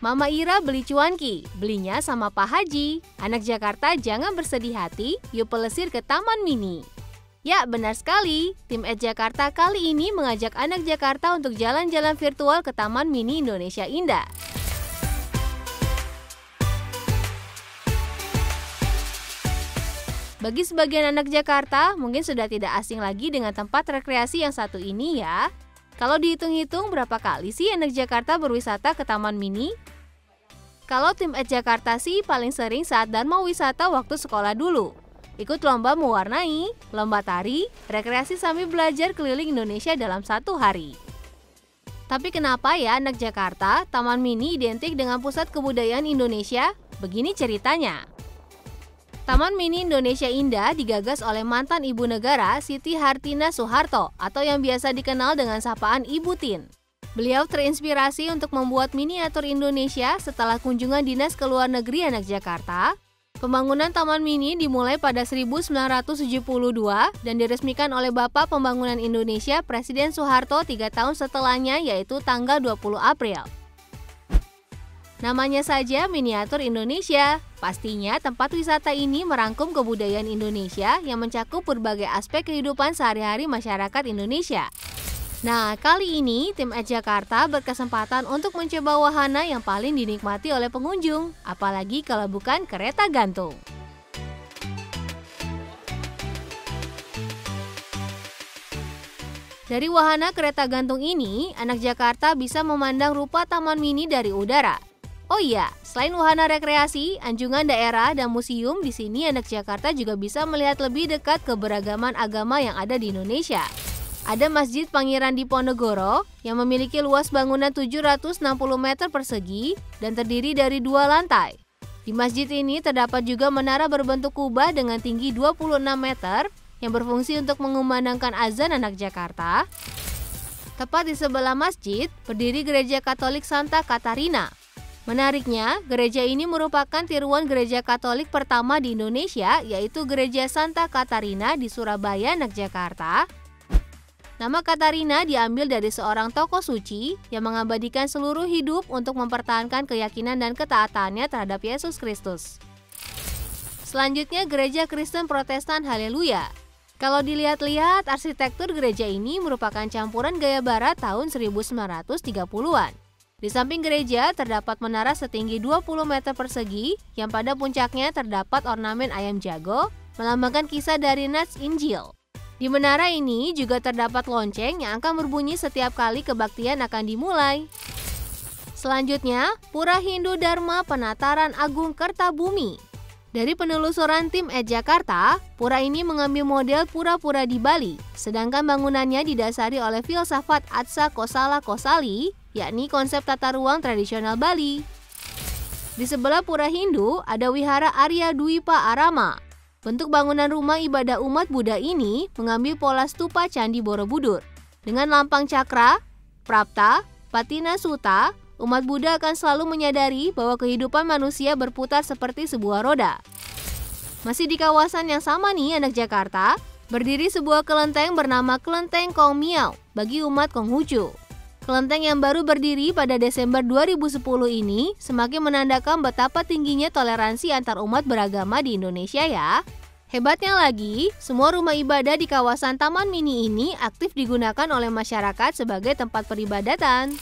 Mama Ira beli cuanki, belinya sama Pak Haji. Anak Jakarta jangan bersedih hati, yuk pelesir ke Taman Mini. Ya, benar sekali. Tim @Jakarta kali ini mengajak anak Jakarta untuk jalan-jalan virtual ke Taman Mini Indonesia Indah. Bagi sebagian anak Jakarta, mungkin sudah tidak asing lagi dengan tempat rekreasi yang satu ini ya. Kalau dihitung-hitung berapa kali sih anak Jakarta berwisata ke Taman Mini? Kalau tim @Jakarta sih paling sering saat Dharma Wisata waktu sekolah dulu. Ikut lomba mewarnai, lomba tari, rekreasi sambil belajar keliling Indonesia dalam satu hari. Tapi kenapa ya anak Jakarta, Taman Mini identik dengan pusat kebudayaan Indonesia? Begini ceritanya. Taman Mini Indonesia Indah digagas oleh mantan Ibu Negara Siti Hartina Soeharto atau yang biasa dikenal dengan sapaan Ibu Tin. Beliau terinspirasi untuk membuat miniatur Indonesia setelah kunjungan dinas ke luar negeri anak Jakarta. Pembangunan Taman Mini dimulai pada 1972 dan diresmikan oleh Bapak Pembangunan Indonesia Presiden Soeharto 3 tahun setelahnya, yaitu tanggal 20 April. Namanya saja miniatur Indonesia. Pastinya tempat wisata ini merangkum kebudayaan Indonesia yang mencakup berbagai aspek kehidupan sehari-hari masyarakat Indonesia. Nah, kali ini tim @Jakarta berkesempatan untuk mencoba wahana yang paling dinikmati oleh pengunjung, apalagi kalau bukan kereta gantung. Dari wahana kereta gantung ini, anak Jakarta bisa memandang rupa Taman Mini dari udara. Oh iya, selain wahana rekreasi, anjungan daerah dan museum, di sini anak Jakarta juga bisa melihat lebih dekat keberagaman agama yang ada di Indonesia. Ada Masjid Pangeran Diponegoro yang memiliki luas bangunan 760 meter persegi dan terdiri dari 2 lantai. Di masjid ini terdapat juga menara berbentuk kubah dengan tinggi 26 meter yang berfungsi untuk mengumandangkan azan anak Jakarta. Tepat di sebelah masjid berdiri Gereja Katolik Santa Katarina. Menariknya, gereja ini merupakan tiruan gereja Katolik pertama di Indonesia, yaitu Gereja Santa Katarina di Surabaya, Jakarta. Nama Katarina diambil dari seorang tokoh suci yang mengabadikan seluruh hidup untuk mempertahankan keyakinan dan ketaatannya terhadap Yesus Kristus. Selanjutnya, Gereja Kristen Protestan Haleluya. Kalau dilihat-lihat, arsitektur gereja ini merupakan campuran gaya barat tahun 1930-an. Di samping gereja terdapat menara setinggi 20 meter persegi yang pada puncaknya terdapat ornamen ayam jago melambangkan kisah dari Nats Injil. Di menara ini juga terdapat lonceng yang akan berbunyi setiap kali kebaktian akan dimulai. Selanjutnya, Pura Hindu Dharma Penataran Agung Kertabumi. Dari penelusuran tim @Jakarta, pura ini mengambil model pura-pura di Bali, sedangkan bangunannya didasari oleh filsafat Atsa Kosala Kosali, yakni konsep tata ruang tradisional Bali. Di sebelah Pura Hindu ada Wihara Arya Dwipa Arama. Bentuk bangunan rumah ibadah umat Buddha ini mengambil pola stupa Candi Borobudur. Dengan lampang cakra, prapta, patina sutta, umat Buddha akan selalu menyadari bahwa kehidupan manusia berputar seperti sebuah roda. Masih di kawasan yang sama nih anak Jakarta, berdiri sebuah kelenteng bernama Kelenteng Kong Miao bagi umat Konghucu. Kelenteng yang baru berdiri pada Desember 2010 ini semakin menandakan betapa tingginya toleransi antar umat beragama di Indonesia ya. Hebatnya lagi, semua rumah ibadah di kawasan Taman Mini ini aktif digunakan oleh masyarakat sebagai tempat peribadatan.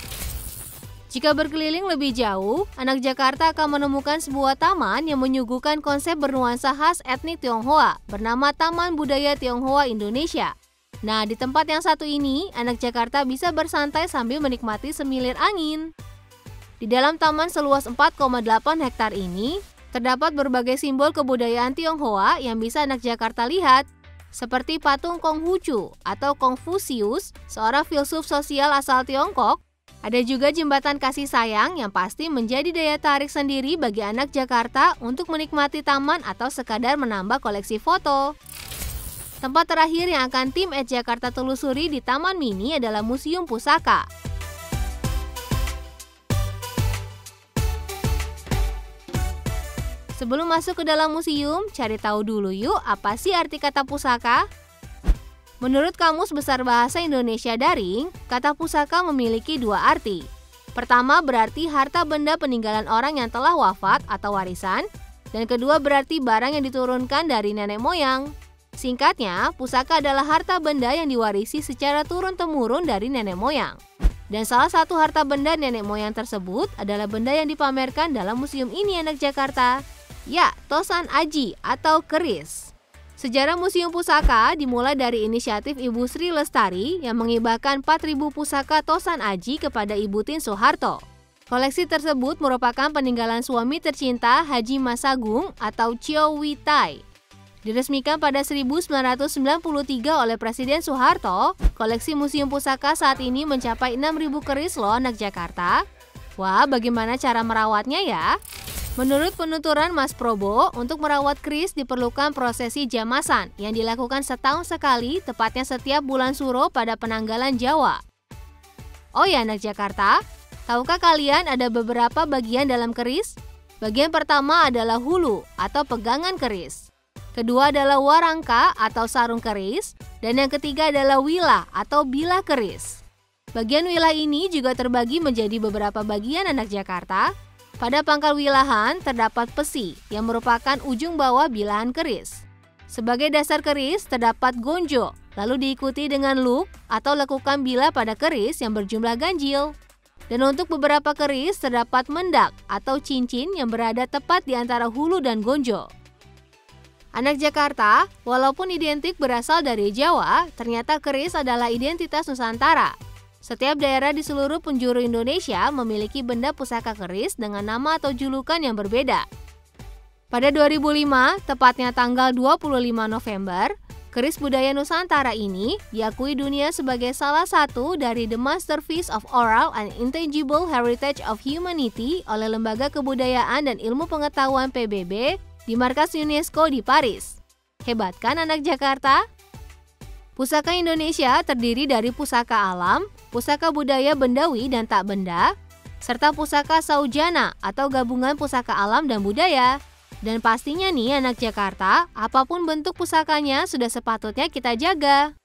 Jika berkeliling lebih jauh, anak Jakarta akan menemukan sebuah taman yang menyuguhkan konsep bernuansa khas etnik Tionghoa bernama Taman Budaya Tionghoa Indonesia. Nah, di tempat yang satu ini, anak Jakarta bisa bersantai sambil menikmati semilir angin. Di dalam taman seluas 4,8 hektar ini, terdapat berbagai simbol kebudayaan Tionghoa yang bisa anak Jakarta lihat, seperti patung Konghucu atau Konfusius, seorang filsuf sosial asal Tiongkok. Ada juga jembatan kasih sayang yang pasti menjadi daya tarik sendiri bagi anak Jakarta untuk menikmati taman atau sekadar menambah koleksi foto. Tempat terakhir yang akan tim @Jakarta telusuri di Taman Mini adalah Museum Pusaka. Sebelum masuk ke dalam museum, cari tahu dulu yuk apa sih arti kata pusaka? Menurut Kamus Besar Bahasa Indonesia Daring, kata pusaka memiliki 2 arti. Pertama berarti harta benda peninggalan orang yang telah wafat atau warisan, dan kedua berarti barang yang diturunkan dari nenek moyang. Singkatnya, pusaka adalah harta benda yang diwarisi secara turun-temurun dari nenek moyang. Dan salah satu harta benda nenek moyang tersebut adalah benda yang dipamerkan dalam museum ini anak Jakarta. Ya, Tosan Aji atau keris. Sejarah Museum Pusaka dimulai dari inisiatif Ibu Sri Lestari yang menghibahkan 4.000 pusaka Tosan Aji kepada Ibu Tin Soeharto. Koleksi tersebut merupakan peninggalan suami tercinta Haji Masagung atau Chio Witai. Diresmikan pada 1993 oleh Presiden Soeharto, koleksi Museum Pusaka saat ini mencapai 6.000 keris loh anak Jakarta. Wah, bagaimana cara merawatnya ya? Menurut penuturan Mas Probo, untuk merawat keris diperlukan prosesi jamasan yang dilakukan setahun sekali, tepatnya setiap bulan Suro pada penanggalan Jawa. Oh ya anak Jakarta, tahukah kalian ada beberapa bagian dalam keris? Bagian pertama adalah hulu atau pegangan keris. Kedua adalah warangka atau sarung keris. Dan yang ketiga adalah wilah atau bilah keris. Bagian wilah ini juga terbagi menjadi beberapa bagian anak Jakarta. Pada pangkal wilahan terdapat pesi yang merupakan ujung bawah bilahan keris. Sebagai dasar keris terdapat gonjo, lalu diikuti dengan loop atau lekukan bilah pada keris yang berjumlah ganjil. Dan untuk beberapa keris terdapat mendak atau cincin yang berada tepat di antara hulu dan gonjo. Anak Jakarta, walaupun identik berasal dari Jawa, ternyata keris adalah identitas Nusantara. Setiap daerah di seluruh penjuru Indonesia memiliki benda pusaka keris dengan nama atau julukan yang berbeda. Pada 2005, tepatnya tanggal 25 November, keris budaya Nusantara ini diakui dunia sebagai salah satu dari The Masterpiece of Oral and Intangible Heritage of Humanity oleh Lembaga Kebudayaan dan Ilmu Pengetahuan PBB di markas UNESCO di Paris. Hebat kan anak Jakarta? Pusaka Indonesia terdiri dari pusaka alam, pusaka budaya bendawi dan tak benda, serta pusaka saujana atau gabungan pusaka alam dan budaya. Dan pastinya nih anak Jakarta, apapun bentuk pusakanya sudah sepatutnya kita jaga.